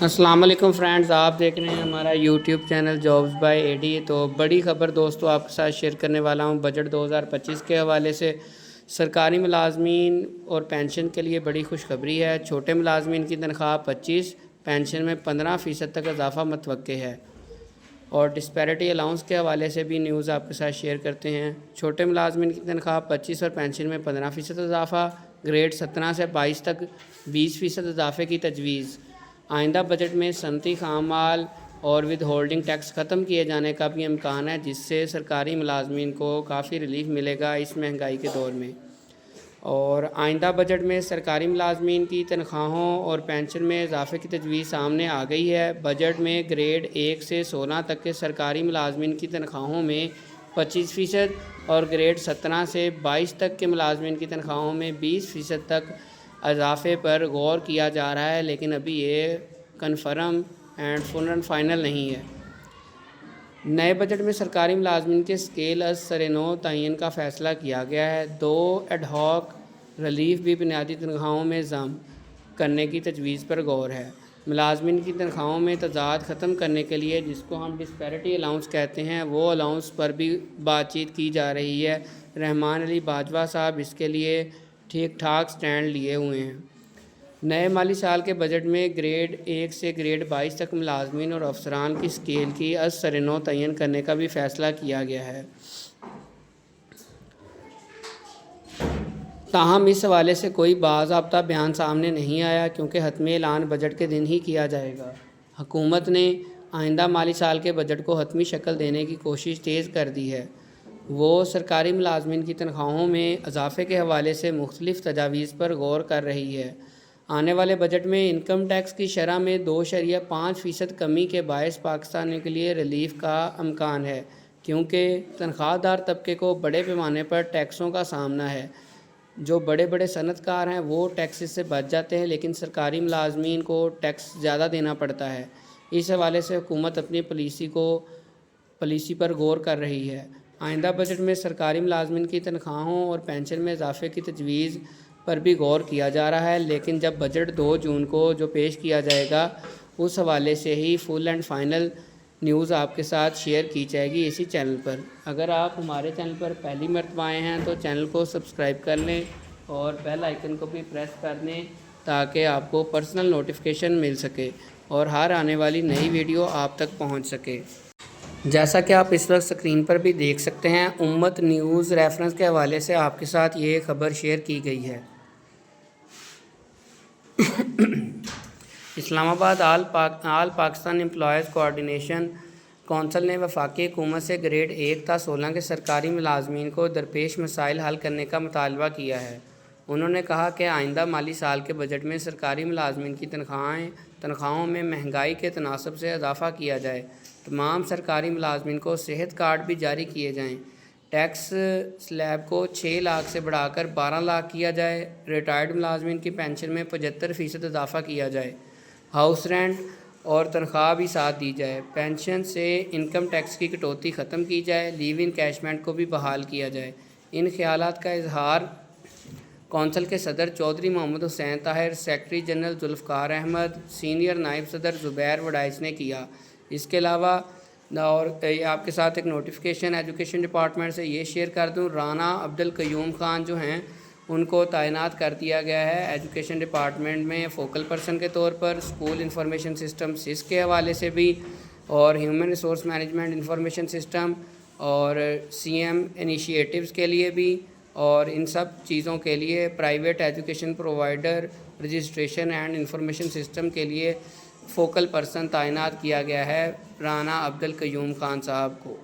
अस्सलाम वालेकुम फ्रेंड्स, आप देख रहे हैं हमारा YouTube channel jobs by AD. तो बड़ी ख़बर दोस्तों आपके साथ शेयर करने वाला हूं। बजट 2025 के हवाले से सरकारी मुलाजमीन और पेंशन के लिए बड़ी खुशखबरी है। छोटे मुलाजमीन की तनख्वाह 25, पेंशन में 15% तक इजाफा मतवक्के है। और डिस्पैरिटी अलाउंस के हवाले से भी न्यूज़ आपके साथ शेयर करते हैं। छोटे मुलाजमीन की तनख्वाह 25 और पेंशन में 15% इजाफा, ग्रेड 17 से 22 तक 20% इजाफे की तजवीज़। आइंदा बजट में सनती खाम माल और विद होल्डिंग टैक्स ख़त्म किए जाने का भी इम्कान है, जिससे सरकारी मुलाजमीन को काफ़ी रिलीफ मिलेगा इस महंगाई के दौर में। और आइंदा बजट में सरकारी मुलाजमीन की तनख्वाहों और पेंशन में इजाफे की तजवीज़ सामने आ गई है। बजट में ग्रेड 1 से 16 तक के सरकारी मुलाजमीन की तनख्वाहों में 25% और ग्रेड 17 से 22 तक के मुलाजमीन की तनख्वाहों में 20% तक इजाफे पर गौर किया जा रहा है, लेकिन अभी ये confirm and full and final नहीं है। नए बजट में सरकारी मुलाजमीन के स्केल अज सर-ए-नौ तयन का फ़ैसला किया गया है। 2 एडहॉक रिलीफ भी बुनियादी तनख्वाहों में ज़म करने की तजवीज़ पर गौर है। मुलाजमीन की तनख्वाहों में तजाद ख़त्म करने के लिए, जिसको हम डिस्पैरिटी अलाउंस कहते हैं, वो अलाउंस पर भी बातचीत की जा रही है। रहमान अली बाजवा साहब इसके लिए ठीक ठाक स्टैंड लिए हुए हैं। नए माली साल के बजट में ग्रेड 1 से ग्रेड 22 तक मुलाजमीन और अफसरान की स्केल की अज सर-ए-नौ तयन करने का भी फ़ैसला किया गया है। ताहम इस हवाले से कोई बाज़ाब्ता बयान सामने नहीं आया, क्योंकि हतमी ऐलान बजट के दिन ही किया जाएगा। हुकूमत ने आइंदा माली साल के बजट को हतमी शक्ल देने की कोशिश तेज़ कर दी है। वो सरकारी मुलाजमीन की तनख्वाहों में इजाफे के हवाले से मुख्तलिफ़ तजावीज़ पर गौर कर रही है। आने वाले बजट में इनकम टैक्स की शरह में 2.5% कमी के बायस पाकिस्तान के लिए रिलीफ का इम्कान है, क्योंकि तनख्वाहदार तबके को बड़े पैमाने पर टैक्सों का सामना है। जो बड़े बड़े सनतकार हैं वो टैक्सेस से बच जाते हैं, लेकिन सरकारी मुलाजमीन को टैक्स ज़्यादा देना पड़ता है। इस हवाले से हुकूमत अपनी पॉलिसी पर गौर कर रही है। आइंदा बजट में सरकारी मुलाजमीन की तनख्वाहों और पेंशन में इजाफे की तजवीज़ पर भी गौर किया जा रहा है, लेकिन जब बजट 2 जून को जो पेश किया जाएगा, उस हवाले से ही फुल एंड फाइनल न्यूज़ आपके साथ शेयर की जाएगी इसी चैनल पर। अगर आप हमारे चैनल पर पहली मर्तबा आए हैं तो चैनल को सब्सक्राइब कर लें और बेल आइकन को भी प्रेस कर दें, ताकि आपको पर्सनल नोटिफिकेशन मिल सके और हर आने वाली नई वीडियो आप तक पहुंच सके। जैसा कि आप इस वक्त स्क्रीन पर भी देख सकते हैं, उम्मत न्यूज़ रेफरेंस के हवाले से आपके साथ ये खबर शेयर की गई है। इस्लामाबाद आल पाकिस्तान एम्प्लॉयज़ कोऑर्डिनेशन कौंसल ने वफाकी हुकूमत से ग्रेड 1 था 16 के सरकारी मुलाजमीन को दरपेश मसाइल हल करने का मुतालबा किया है। उन्होंने कहा कि आइंदा माली साल के बजट में सरकारी मुलाजमीन की तनख्वाहों में महंगाई के तनासब से इजाफा किया जाए। तमाम सरकारी मुलाजमीन को सेहत कार्ड भी जारी किए जाएँ। टैक्स स्लैब को 6 लाख से बढ़ाकर 12 लाख किया जाए। रिटायर्ड मुलाजमीन की पेंशन में 75% इजाफा किया जाए। हाउस रेंट और तनख्वाह भी साथ दी जाए। पेंशन से इनकम टैक्स की कटौती ख़त्म की जाए। लीव इन कैशमेंट को भी बहाल किया जाए। इन ख्यालात का इजहार कौंसल के सदर Chaudhry Mohammad Hussain Tahir, secretary general Zulfiqar Ahmed, senior नायब सदर ज़ुबैर वडाइच ने किया। इसके अलावा और आपके साथ एक नोटिफिकेशन एजुकेशन डिपार्टमेंट से ये शेयर कर दूं, राना अब्दुल क़य्यूम खान जो हैं उनको तैनात कर दिया गया है एजुकेशन डिपार्टमेंट में फ़ोकल पर्सन के तौर पर। स्कूल इंफॉर्मेशन सिस्टम सिस के हवाले से भी, और human resource management information system और CM इनिशिएटिव्स के लिए भी, और इन सब चीज़ों के लिए private education provider registration and information system के लिए फ़ोकल पर्सन तैनात किया गया है राना अब्दुल क़य्यूम खान साहब को।